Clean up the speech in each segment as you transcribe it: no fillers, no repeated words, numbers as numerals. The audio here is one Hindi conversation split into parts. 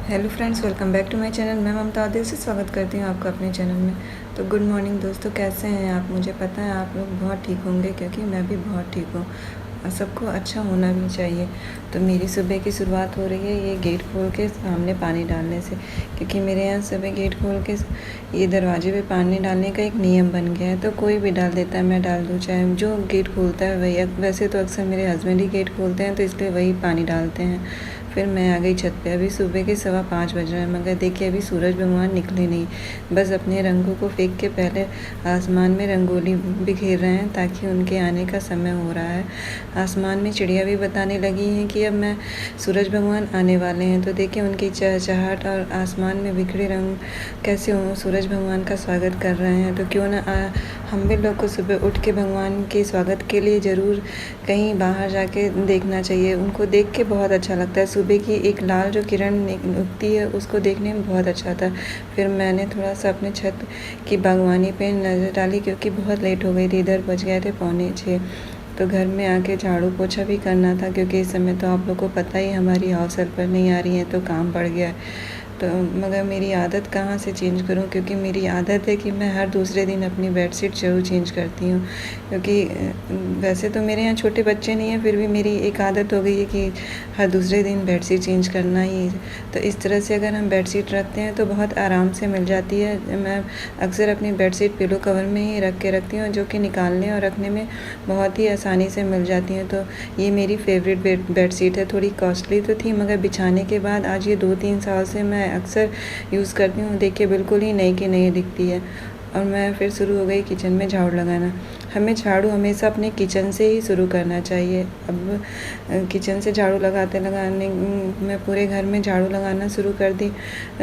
Hello friends, welcome back to my channel. मैं ममता दिल से स्वागत करती हूँ आपका अपने चैनल में। तो गुड मॉर्निंग दोस्तों, कैसे हैं आप? मुझे पता है आप लोग बहुत ठीक होंगे, क्योंकि मैं भी बहुत ठीक हूँ और सबको अच्छा होना भी चाहिए। तो मेरी सुबह की शुरुआत हो रही है ये गेट खोल के सामने पानी डालने से, क्योंकि मेरे यहाँ सुबह गेट खोल के ये दरवाजे पे पानी डालने का एक नियम बन गया है। तो कोई भी डाल देता है, मैं डाल दूँ, चाहे जो गेट खोलता है वही। वैसे तो अक्सर मेरे हस्बैंड ही गेट खोलते हैं, तो इसलिए वही पानी डालते हैं। फिर मैं आ गई छत पे। अभी सुबह के 5:15 बज रहे हैं, मगर देखिए अभी सूरज भगवान निकले नहीं। बस अपने रंगों को फेंक के पहले आसमान में रंगोली बिखेर रहे हैं, ताकि उनके आने का समय हो रहा है। आसमान में चिड़िया भी बताने लगी हैं कि अब मैं सूरज भगवान आने वाले हैं। तो देखिए उनकी चहचहाट और आसमान में बिखरे रंग कैसे सूरज भगवान का स्वागत कर रहे हैं। तो क्यों ना हम भी लोग को सुबह उठ के भगवान के स्वागत के लिए ज़रूर कहीं बाहर जाके देखना चाहिए। उनको देख के बहुत अच्छा लगता है। सुबह की एक लाल जो किरण उगती है, उसको देखने में बहुत अच्छा आता है। फिर मैंने थोड़ा सा अपने छत की बागवानी पे नज़र डाली, क्योंकि बहुत लेट हो गई थी, इधर बज गए थे 5:45। तो घर में आके झाड़ू पोछा भी करना था, क्योंकि इस समय तो आप लोग को पता ही हमारी हाउस हेल्पर नहीं आ रही है, तो काम बढ़ गया है। तो मगर मेरी आदत कहाँ से चेंज करूँ, क्योंकि मेरी आदत है कि मैं हर दूसरे दिन अपनी बेडशीट ज़रूर चेंज करती हूँ। क्योंकि वैसे तो मेरे यहाँ छोटे बच्चे नहीं हैं, फिर भी मेरी एक आदत हो गई है कि हर दूसरे दिन बेडशीट चेंज करना ही। तो इस तरह से अगर हम बेडशीट रखते हैं तो बहुत आराम से मिल जाती है। मैं अक्सर अपनी बेडशीट पिलो कवर में ही रख के रखती हूँ, जो कि निकालने और रखने में बहुत ही आसानी से मिल जाती हैं। तो ये मेरी फेवरेट बेडशीट है। थोड़ी कॉस्टली तो थी, मगर बिछाने के बाद आज ये 2-3 साल से मैं अक्सर यूज़ करती हूँ। देखिए बिल्कुल ही नई की नई दिखती है। और मैं फिर शुरू हो गई किचन में झाड़ू लगाना। हमें झाड़ू हमेशा अपने किचन से ही शुरू करना चाहिए। अब किचन से झाड़ू लगाने मैं पूरे घर में झाड़ू लगाना शुरू कर दी।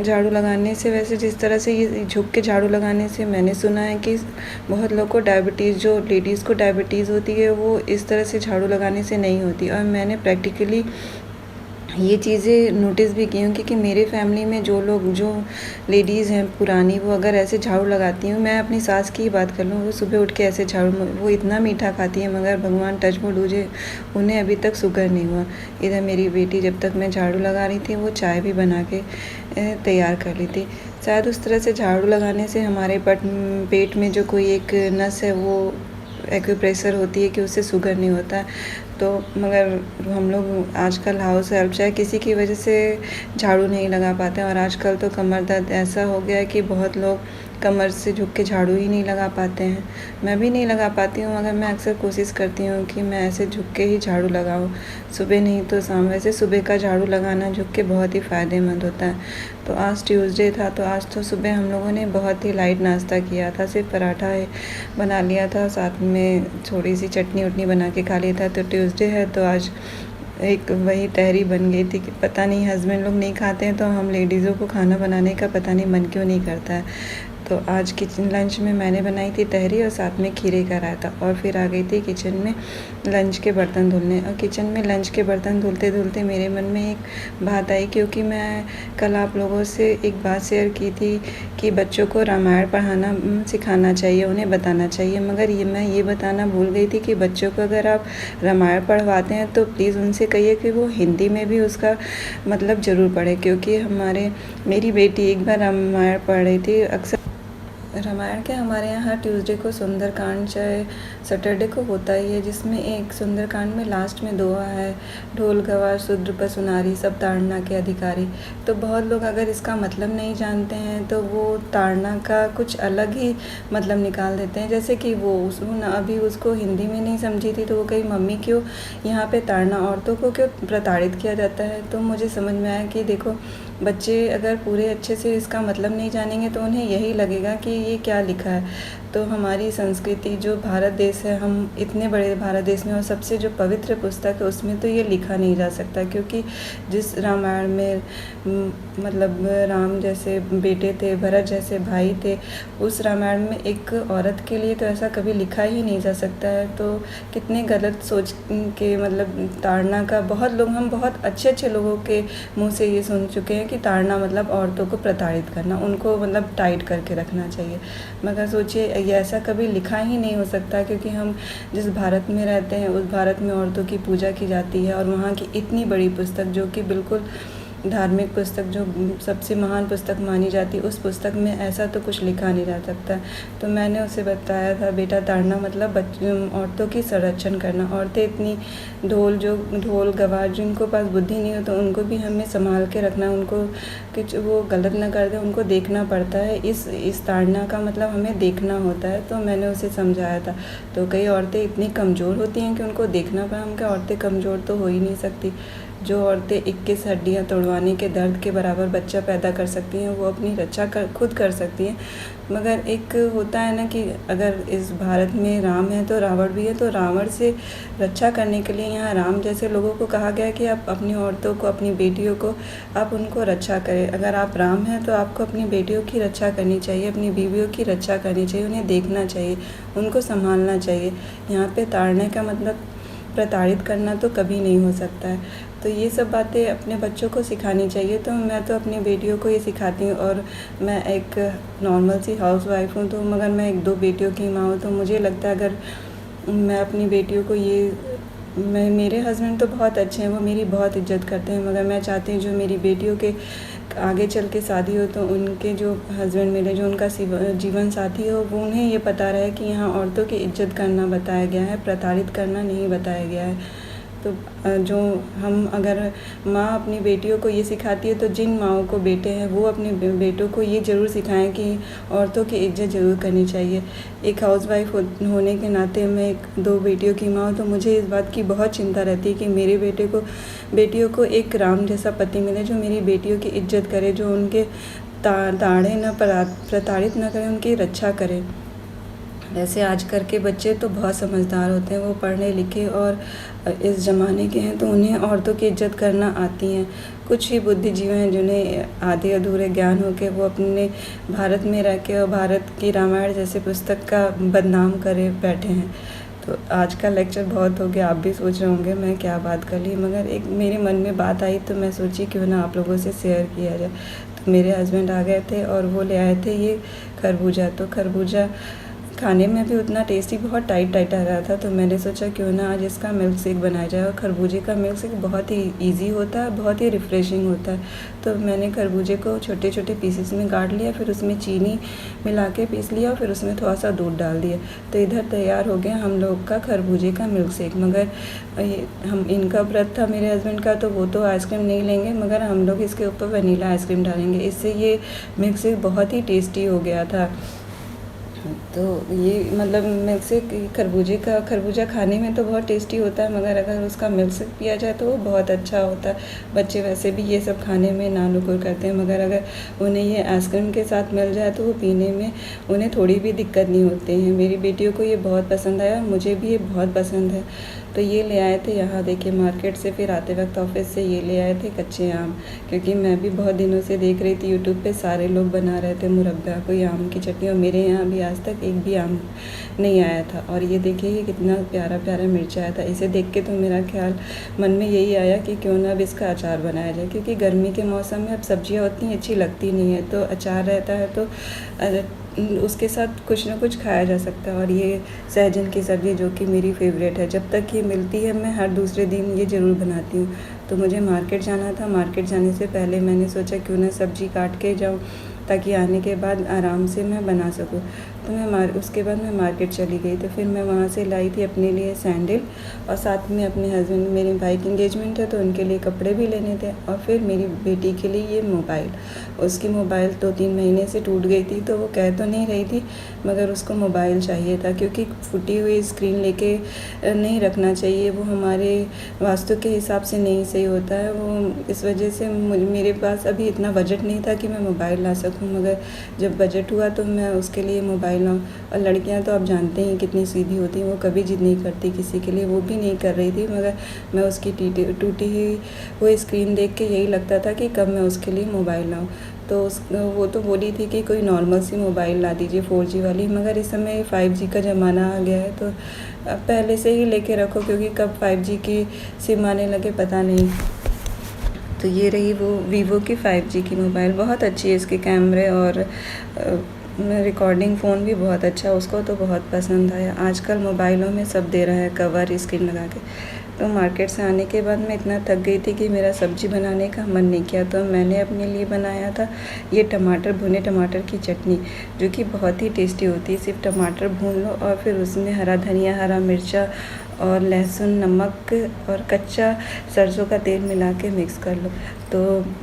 झाड़ू लगाने से, वैसे जिस तरह से ये झुक के झाड़ू लगाने से, मैंने सुना है कि बहुत लोग को डायबिटीज़, जो लेडीज़ को डायबिटीज़ होती है, वो इस तरह से झाड़ू लगाने से नहीं होती। और मैंने प्रैक्टिकली ये चीज़ें नोटिस भी की हूँ, क्योंकि मेरे फैमिली में जो लेडीज़ हैं पुरानी, वो अगर ऐसे झाड़ू लगाती हूँ, मैं अपनी सास की ही बात कर लूँ, वो सुबह उठ के ऐसे झाड़ू, वो इतना मीठा खाती है, मगर भगवान टचवुड मुझे उन्हें अभी तक शुगर नहीं हुआ। इधर मेरी बेटी, जब तक मैं झाड़ू लगा रही थी, वो चाय भी बना के तैयार कर ली थी। शायद उस तरह से झाड़ू लगाने से हमारे पेट में जो कोई एक नस है, वो एक्यूप्रेशर होती है, कि उससे शुगर नहीं होता। तो मगर हम लोग आजकल हाउस हेल्प चाहे किसी की वजह से झाड़ू नहीं लगा पाते हैं। और आजकल तो कमर दर्द ऐसा हो गया है कि बहुत लोग कमर से झुक के झाड़ू ही नहीं लगा पाते हैं। मैं भी नहीं लगा पाती हूँ, मगर मैं अक्सर कोशिश करती हूँ कि मैं ऐसे झुक के ही झाड़ू लगाऊँ, सुबह नहीं तो शाम। वैसे सुबह का झाड़ू लगाना झुक के बहुत ही फ़ायदेमंद होता है। तो आज ट्यूसडे था, तो आज तो सुबह हम लोगों ने बहुत ही लाइट नाश्ता किया था। सिर्फ पराठा बना लिया था, साथ में थोड़ी सी चटनी वटनी बना के खा लिया था। तो ट्यूसडे है, तो आज एक वही तहरी बन गई थी। कि पता नहीं हस्बैंड लोग नहीं खाते हैं, तो हम लेडीज़ों को खाना बनाने का पता नहीं मन क्यों नहीं करता है। तो आज किचन लंच में मैंने बनाई थी तहरी, और साथ में खीरे का रायता। और फिर आ गई थी किचन में लंच के बर्तन धुलने। और किचन में लंच के बर्तन धुलते धुलते मेरे मन में एक बात आई, क्योंकि मैं कल आप लोगों से एक बात शेयर की थी कि बच्चों को रामायण पढ़ाना सिखाना चाहिए, उन्हें बताना चाहिए। मगर मैं ये बताना भूल गई थी कि बच्चों को अगर आप रामायण पढ़वाते हैं, तो प्लीज़ उनसे कहिए कि वो हिंदी में भी उसका मतलब ज़रूर पढ़े। क्योंकि मेरी बेटी एक बार रामायण पढ़ रही थी। अक्सर रामायण के हमारे यहाँ हर ट्यूसडे को सुंदरकांड, चाहे सैटरडे को होता ही है, जिसमें एक सुंदरकांड में लास्ट में दोहा है, ढोल गवार शूद्र पशु नारी सब ताड़ना के अधिकारी। तो बहुत लोग अगर इसका मतलब नहीं जानते हैं, तो वो ताड़ना का कुछ अलग ही मतलब निकाल देते हैं। जैसे कि वो अभी उसको हिंदी में नहीं समझी थी, तो वो कही मम्मी क्यों यहाँ पे ताड़ना, औरतों को क्यों प्रताड़ित किया जाता है। तो मुझे समझ में आया कि देखो, बच्चे अगर पूरे अच्छे से इसका मतलब नहीं जानेंगे, तो उन्हें यही लगेगा कि ये क्या लिखा है। तो हमारी संस्कृति, जो भारत देश है, हम इतने बड़े भारत देश में, और सबसे जो पवित्र पुस्तक है, उसमें तो ये लिखा नहीं जा सकता। क्योंकि जिस रामायण में मतलब राम जैसे बेटे थे, भरत जैसे भाई थे, उस रामायण में एक औरत के लिए तो ऐसा कभी लिखा ही नहीं जा सकता है। तो कितने गलत सोच के मतलब ताड़ना का, हम बहुत अच्छे अच्छे लोगों के मुँह से ये सुन चुके हैं कि ताड़ना मतलब औरतों को प्रताड़ित करना, उनको मतलब टाइट करके रखना चाहिए। मगर सोचिए, ये ऐसा कभी लिखा ही नहीं हो सकता, क्योंकि हम जिस भारत में रहते हैं, उस भारत में औरतों की पूजा की जाती है। और वहाँ की इतनी बड़ी पुस्तक, जो कि बिल्कुल धार्मिक पुस्तक जो सबसे महान पुस्तक मानी जाती है, उस पुस्तक में ऐसा तो कुछ लिखा नहीं रह सकता। तो मैंने उसे बताया था, बेटा ताड़ना मतलब औरतों की संरक्षण करना। औरतें इतनी ढोल गवार जिनको पास बुद्धि नहीं हो, तो उनको भी हमें संभाल के रखना, उनको कुछ वो गलत ना कर दे, उनको देखना पड़ता है। इस ताड़ना का मतलब हमें देखना होता है। तो मैंने उसे समझाया था। तो कई औरतें इतनी कमज़ोर होती हैं कि उनको देखना पड़ा। हम क्या, औरतें कमज़ोर तो हो ही नहीं सकती। जो औरतें 21 हड्डियाँ तोड़वाने के दर्द के बराबर बच्चा पैदा कर सकती हैं, वो अपनी रक्षा खुद कर सकती हैं। मगर एक होता है ना कि अगर इस भारत में राम है तो रावण भी है, तो रावण से रक्षा करने के लिए यहाँ राम जैसे लोगों को कहा गया कि आप अपनी औरतों को, अपनी बेटियों को, आप उनको रक्षा करें। अगर आप राम हैं तो आपको अपनी बेटियों की रक्षा करनी चाहिए, अपनी बीवियों की रक्षा करनी चाहिए, उन्हें देखना चाहिए, उनको संभालना चाहिए। यहाँ पे ताड़ने का मतलब प्रताड़ित करना तो कभी नहीं हो सकता है। तो ये सब बातें अपने बच्चों को सिखानी चाहिए। तो मैं तो अपनी बेटियों को ये सिखाती हूँ। और मैं एक नॉर्मल सी हाउसवाइफ हूँ, तो मगर मैं 1-2 बेटियों की माँ हूँ। तो मुझे लगता है अगर मैं अपनी बेटियों को मेरे हस्बैंड तो बहुत अच्छे हैं, वो मेरी बहुत इज़्ज़त करते हैं। मगर मैं चाहती हूँ जो मेरी बेटियों के आगे चल के शादी हो, तो उनके जो हस्बैंड मिले, जो उनका जीवन साथी हो, वो उन्हें ये पता रहे कि यहाँ औरतों की इज़्ज़त करना बताया गया है, प्रताड़ित करना नहीं बताया गया है। तो जो हम अगर माँ अपनी बेटियों को ये सिखाती है, तो जिन माँओं को बेटे हैं वो अपने बेटों को ये ज़रूर सिखाएं कि औरतों की इज़्ज़त ज़रूर करनी चाहिए। एक हाउसवाइफ होने के नाते मैं 2 बेटियों की माँ हूँ, तो मुझे इस बात की बहुत चिंता रहती है कि मेरे बेटियों को एक राम जैसा पति मिले, जो मेरी बेटियों की इज़्ज़त करे, जो उनके ताड़े न प्रताड़ित न करे, उनकी रक्षा करे। वैसे आजकल के बच्चे तो बहुत समझदार होते हैं, वो पढ़े लिखे और इस ज़माने के हैं, तो उन्हें औरतों की इज़्ज़त करना आती हैं। कुछ ही बुद्धिजीवी हैं जिन्हें आधे अधूरे ज्ञान हो के वो अपने भारत में रह के और भारत की रामायण जैसे पुस्तक का बदनाम करे बैठे हैं। तो आज का लेक्चर बहुत हो गया, आप भी सोच रहे होंगे मैं क्या बात कर ली, मगर एक मेरे मन में बात आई तो मैं सोची क्यों ना आप लोगों से शेयर किया जाए। तो मेरे हस्बैंड आ गए थे और वो ले आए थे ये खरबूजा। तो खरबूजा खाने में भी उतना टेस्टी, बहुत टाइट आ रहा था। तो मैंने सोचा क्यों ना आज इसका मिल्क शेक बनाया जाए। और खरबूजे का मिल्क शेक बहुत ही ईज़ी होता है, बहुत ही रिफ़्रेशिंग होता है। तो मैंने खरबूजे को छोटे छोटे पीसेस में काट लिया, फिर उसमें चीनी मिला के पीस लिया और फिर उसमें थोड़ा सा दूध डाल दिया। तो इधर तैयार हो गया हम लोग का खरबूजे का मिल्क शेक। मगर इनका व्रत था मेरे हस्बैंड का, तो वो तो आइसक्रीम नहीं लेंगे, मगर हम लोग इसके ऊपर वनीला आइसक्रीम डालेंगे। इससे ये मिल्क शेक बहुत ही टेस्टी हो गया था। तो ये मतलब मिल्क शेक खरबूजा खाने में तो बहुत टेस्टी होता है, मगर अगर उसका मिल्क शेक पिया जाए तो वो बहुत अच्छा होता है। बच्चे वैसे भी ये सब खाने में नानुकुर करते हैं, मगर अगर उन्हें ये आइसक्रीम के साथ मिल जाए तो वो पीने में उन्हें थोड़ी भी दिक्कत नहीं होती है। मेरी बेटियों को ये बहुत पसंद आया, मुझे भी ये बहुत पसंद है। तो ये ले आए थे यहाँ, देखिए मार्केट से, फिर आते वक्त ऑफिस से ये ले आए थे कच्चे आम, क्योंकि मैं भी बहुत दिनों से देख रही थी यूट्यूब पे सारे लोग बना रहे थे मुरब्बा, कोई आम की चटनी, और मेरे यहाँ भी आज तक एक भी आम नहीं आया था। और ये देखिए ये कितना प्यारा मिर्च आया था। इसे देख के तो मेरा ख्याल मन में यही आया कि क्यों ना अब इसका अचार बनाया जाए, क्योंकि गर्मी के मौसम में अब सब्जियाँ उतनी अच्छी लगती नहीं है, तो अचार रहता है तो उसके साथ कुछ ना कुछ खाया जा सकता है। और ये सहजन की सब्ज़ी जो कि मेरी फेवरेट है, जब तक ये मिलती है मैं हर दूसरे दिन ये ज़रूर बनाती हूँ। तो मुझे मार्केट जाना था, मार्केट जाने से पहले मैंने सोचा क्यों ना सब्ज़ी काट के जाऊँ, ताकि आने के बाद आराम से मैं बना सकूँ। तो उसके बाद मैं मार्केट चली गई। तो फिर मैं वहाँ से लाई थी अपने लिए सैंडल, और साथ में अपने हस्बैंड, मेरे भाई की इंगेजमेंट है तो उनके लिए कपड़े भी लेने थे, और फिर मेरी बेटी के लिए ये मोबाइल। उसकी मोबाइल 2-3 महीने से टूट गई थी, तो वो कह तो नहीं रही थी, मगर उसको मोबाइल चाहिए था, क्योंकि फूटी हुई स्क्रीन लेके नहीं रखना चाहिए, वो हमारे वास्तु के हिसाब से नहीं सही होता है। वो इस वजह से मेरे पास अभी इतना बजट नहीं था कि मैं मोबाइल ला सकूँ, मगर जब बजट हुआ तो मैं उसके लिए मोबाइल लाऊँ। और लड़कियां तो आप जानते हैं कितनी सीधी होती हैं, वो कभी जिद नहीं करती किसी के लिए, वो भी नहीं कर रही थी, मगर मैं उसकी टूटी हुई स्क्रीन देख के यही लगता था कि कब मैं उसके लिए मोबाइल लाऊँ। तो वो तो बोली थी कि कोई नॉर्मल सी मोबाइल ला दीजिए 4G वाली, मगर इस समय 5G का ज़माना आ गया है, तो पहले से ही लेके रखो, क्योंकि कब 5G की सिम आने लगे पता नहीं। तो ये रही वो वीवो की 5G की मोबाइल, बहुत अच्छी है, इसके कैमरे और रिकॉर्डिंग फ़ोन भी बहुत अच्छा, उसको तो बहुत पसंद आया। आजकल मोबाइलों में सब दे रहा है कवर स्क्रीन लगा के। तो मार्केट से आने के बाद मैं इतना थक गई थी कि मेरा सब्ज़ी बनाने का मन नहीं किया, तो मैंने अपने लिए बनाया था ये भुने टमाटर की चटनी, जो कि बहुत ही टेस्टी होती है। सिर्फ टमाटर भून लो और फिर उसमें हरा धनिया, हरा मिर्चा और लहसुन, नमक और कच्चा सरसों का तेल मिला के मिक्स कर लो। तो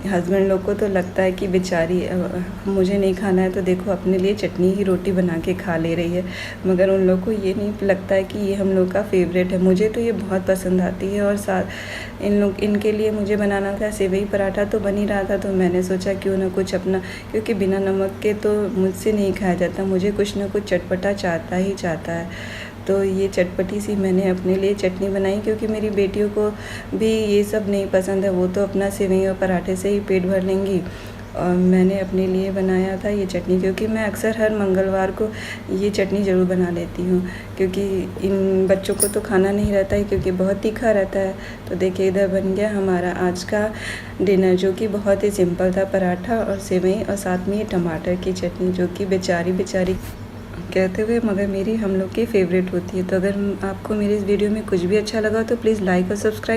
हस्बैंड लोग को तो लगता है कि बेचारी मुझे नहीं खाना है, तो देखो अपने लिए चटनी ही रोटी बना के खा ले रही है, मगर उन लोग को ये नहीं लगता है कि ये हम लोग का फेवरेट है। मुझे तो ये बहुत पसंद आती है और साथ इनके लिए मुझे बनाना था सेवई पराठा, तो बन ही रहा था, तो मैंने सोचा क्यों ना कुछ अपना, क्योंकि बिना नमक के तो मुझसे नहीं खाया जाता, मुझे कुछ ना कुछ चटपटा चाहता है। तो ये चटपटी सी मैंने अपने लिए चटनी बनाई, क्योंकि मेरी बेटियों को भी ये सब नहीं पसंद है, वो तो अपना सेवई और पराठे से ही पेट भर लेंगी। और मैंने अपने लिए बनाया था ये चटनी, क्योंकि मैं अक्सर हर मंगलवार को ये चटनी ज़रूर बना लेती हूँ, क्योंकि इन बच्चों को तो खाना नहीं रहता है, क्योंकि बहुत तीखा रहता है। तो देखिए इधर बन गया हमारा आज का डिनर, जो कि बहुत ही सिंपल था, पराठा और सेवई और साथ में ये टमाटर की चटनी, जो कि बेचारी कहते हुए मगर मेरी हम लोग की फ़ेवरेट होती है। तो अगर आपको मेरी इस वीडियो में कुछ भी अच्छा लगा तो प्लीज़ लाइक और सब्सक्राइब